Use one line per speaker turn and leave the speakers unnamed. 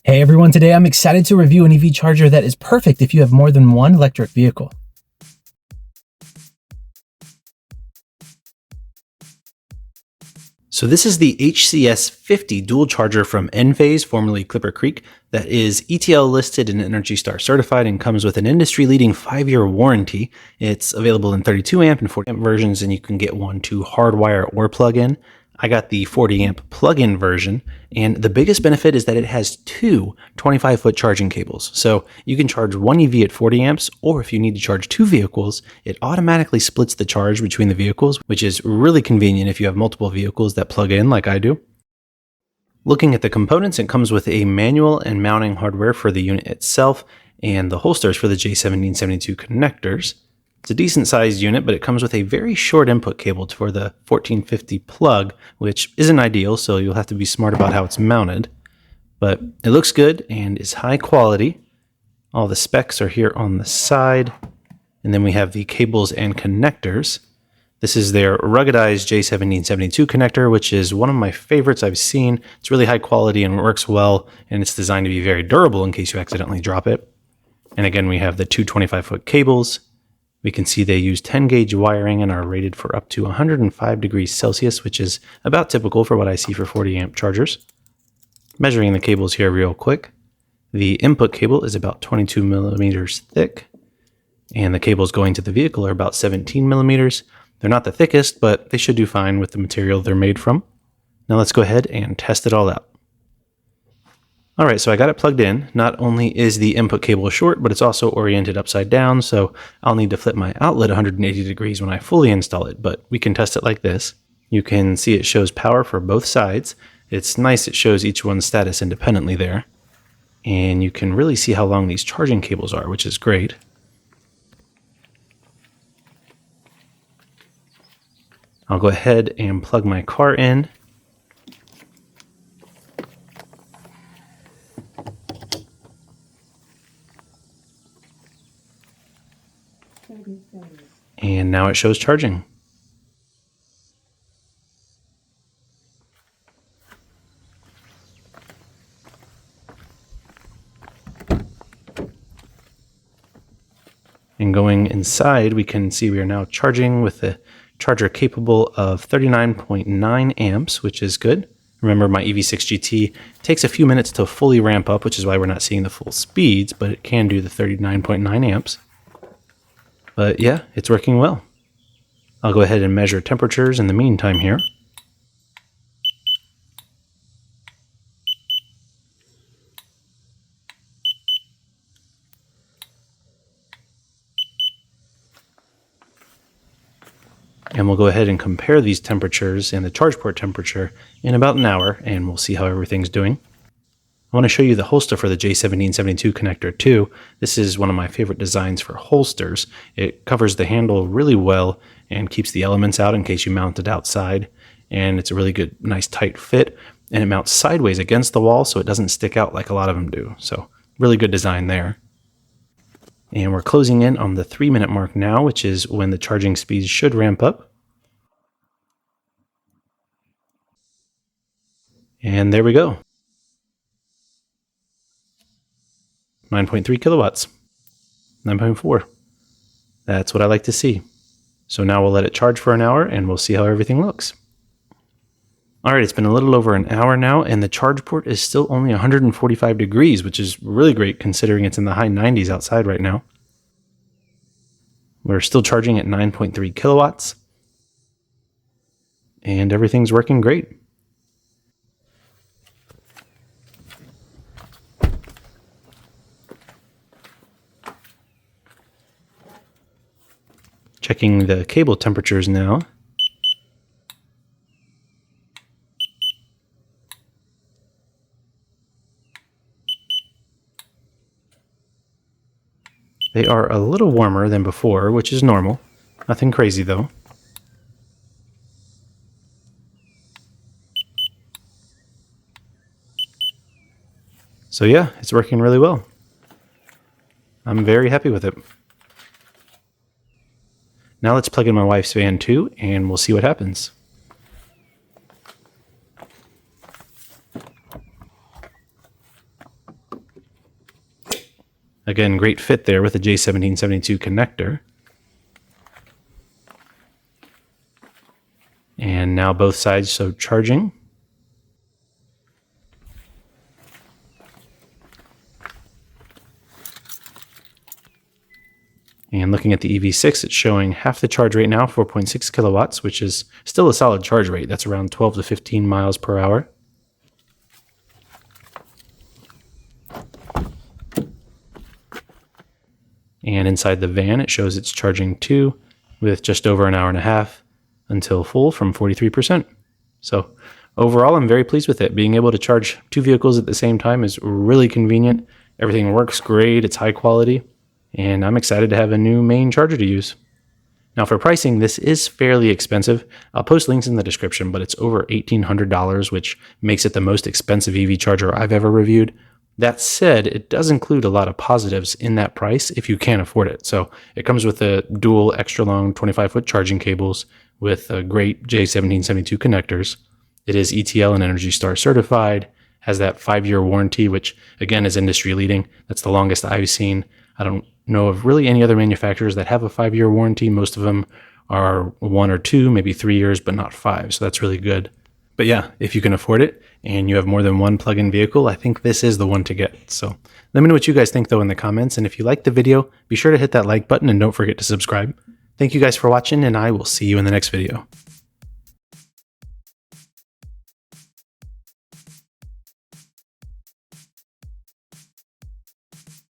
Hey everyone, today I'm excited to review an EV charger that is perfect if you have more than one electric vehicle. So this is the HCS50 dual charger from Enphase, formerly ClipperCreek, that is ETL listed and Energy Star certified and comes with an industry-leading 5-year warranty. It's available in 32 amp and 40 amp versions, and you can get one to hardwire or plug-in. I got the 40 amp plug-in version, and the biggest benefit is that it has two 25-foot charging cables. So you can charge one EV at 40 amps, or if you need to charge two vehicles, it automatically splits the charge between the vehicles, which is really convenient if you have multiple vehicles that plug in like I do. Looking at the components, it comes with a manual and mounting hardware for the unit itself, and the holsters for the J1772 connectors. It's a decent sized unit, but it comes with a very short input cable for the 1450 plug, which isn't ideal, so you'll have to be smart about how it's mounted. But it looks good and is high quality. All the specs are here on the side. And then we have the cables and connectors. This is their ruggedized J1772 connector, which is one of my favorites I've seen. It's really high quality and works well, and it's designed to be very durable in case you accidentally drop it. And again, we have the two 25-foot cables. We can see they use 10 gauge wiring and are rated for up to 105 degrees Celsius, which is about typical for what I see for 40 amp chargers. Measuring the cables here real quick. The input cable is about 22 millimeters thick, and the cables going to the vehicle are about 17 millimeters. They're not the thickest, but they should do fine with the material they're made from. Now let's go ahead and test it all out. All right, so I got it plugged in. Not only is the input cable short, but it's also oriented upside down, so I'll need to flip my outlet 180 degrees when I fully install it, but we can test it like this. You can see it shows power for both sides. It's nice it shows each one's status independently there. And you can really see how long these charging cables are, which is great. I'll go ahead and plug my car in. And now it shows charging. And going inside, we can see we are now charging with a charger capable of 39.9 amps, which is good. Remember, my EV6 GT takes a few minutes to fully ramp up, which is why we're not seeing the full speeds, but it can do the 39.9 amps. But yeah, it's working well. I'll go ahead and measure temperatures in the meantime here. And we'll go ahead and compare these temperatures and the charge port temperature in about an hour, and we'll see how everything's doing. I want to show you the holster for the J1772 connector too. This is one of my favorite designs for holsters. It covers the handle really well and keeps the elements out in case you mount it outside. And it's a really good, nice tight fit. And it mounts sideways against the wall so it doesn't stick out like a lot of them do. So really good design there. And we're closing in on the 3-minute mark now, which is when the charging speeds should ramp up. And there we go. 9.3 kilowatts. 9.4. That's what I like to see. So now we'll let it charge for an hour and we'll see how everything looks. All right, it's been a little over an hour now, and the charge port is still only 145 degrees, which is really great considering it's in the high 90s outside right now. We're still charging at 9.3 kilowatts, and everything's working great. Checking the cable temperatures now. They are a little warmer than before, which is normal. Nothing crazy though. So yeah, it's working really well. I'm very happy with it. Now let's plug in my wife's van too, and we'll see what happens. Again, great fit there with the J1772 connector. And now both sides show charging. And looking at the EV6, it's showing half the charge rate now, 4.6 kilowatts, which is still a solid charge rate. That's around 12 to 15 miles per hour. And inside the van, it shows it's charging too, with just over an hour and a half until full from 43%. So overall, I'm very pleased with it. Being able to charge two vehicles at the same time is really convenient. Everything works great. It's high quality. And I'm excited to have a new main charger to use. Now for pricing, this is fairly expensive. I'll post links in the description, but it's over $1,800, which makes it the most expensive EV charger I've ever reviewed. That said, it does include a lot of positives in that price if you can't afford it. So it comes with the dual extra long 25-foot charging cables with a great J1772 connectors. It is ETL and Energy Star certified, has that 5-year warranty, which again is industry leading. That's the longest I've seen. I don't know of really any other manufacturers that have a 5-year warranty. Most of them are 1 or 2, maybe 3 years, but not 5. So that's really good. But yeah, if you can afford it and you have more than one plug-in vehicle, I think this is the one to get. So let me know what you guys think though in the comments. And if you liked the video, be sure to hit that like button and don't forget to subscribe. Thank you guys for watching, and I will see you in the next video.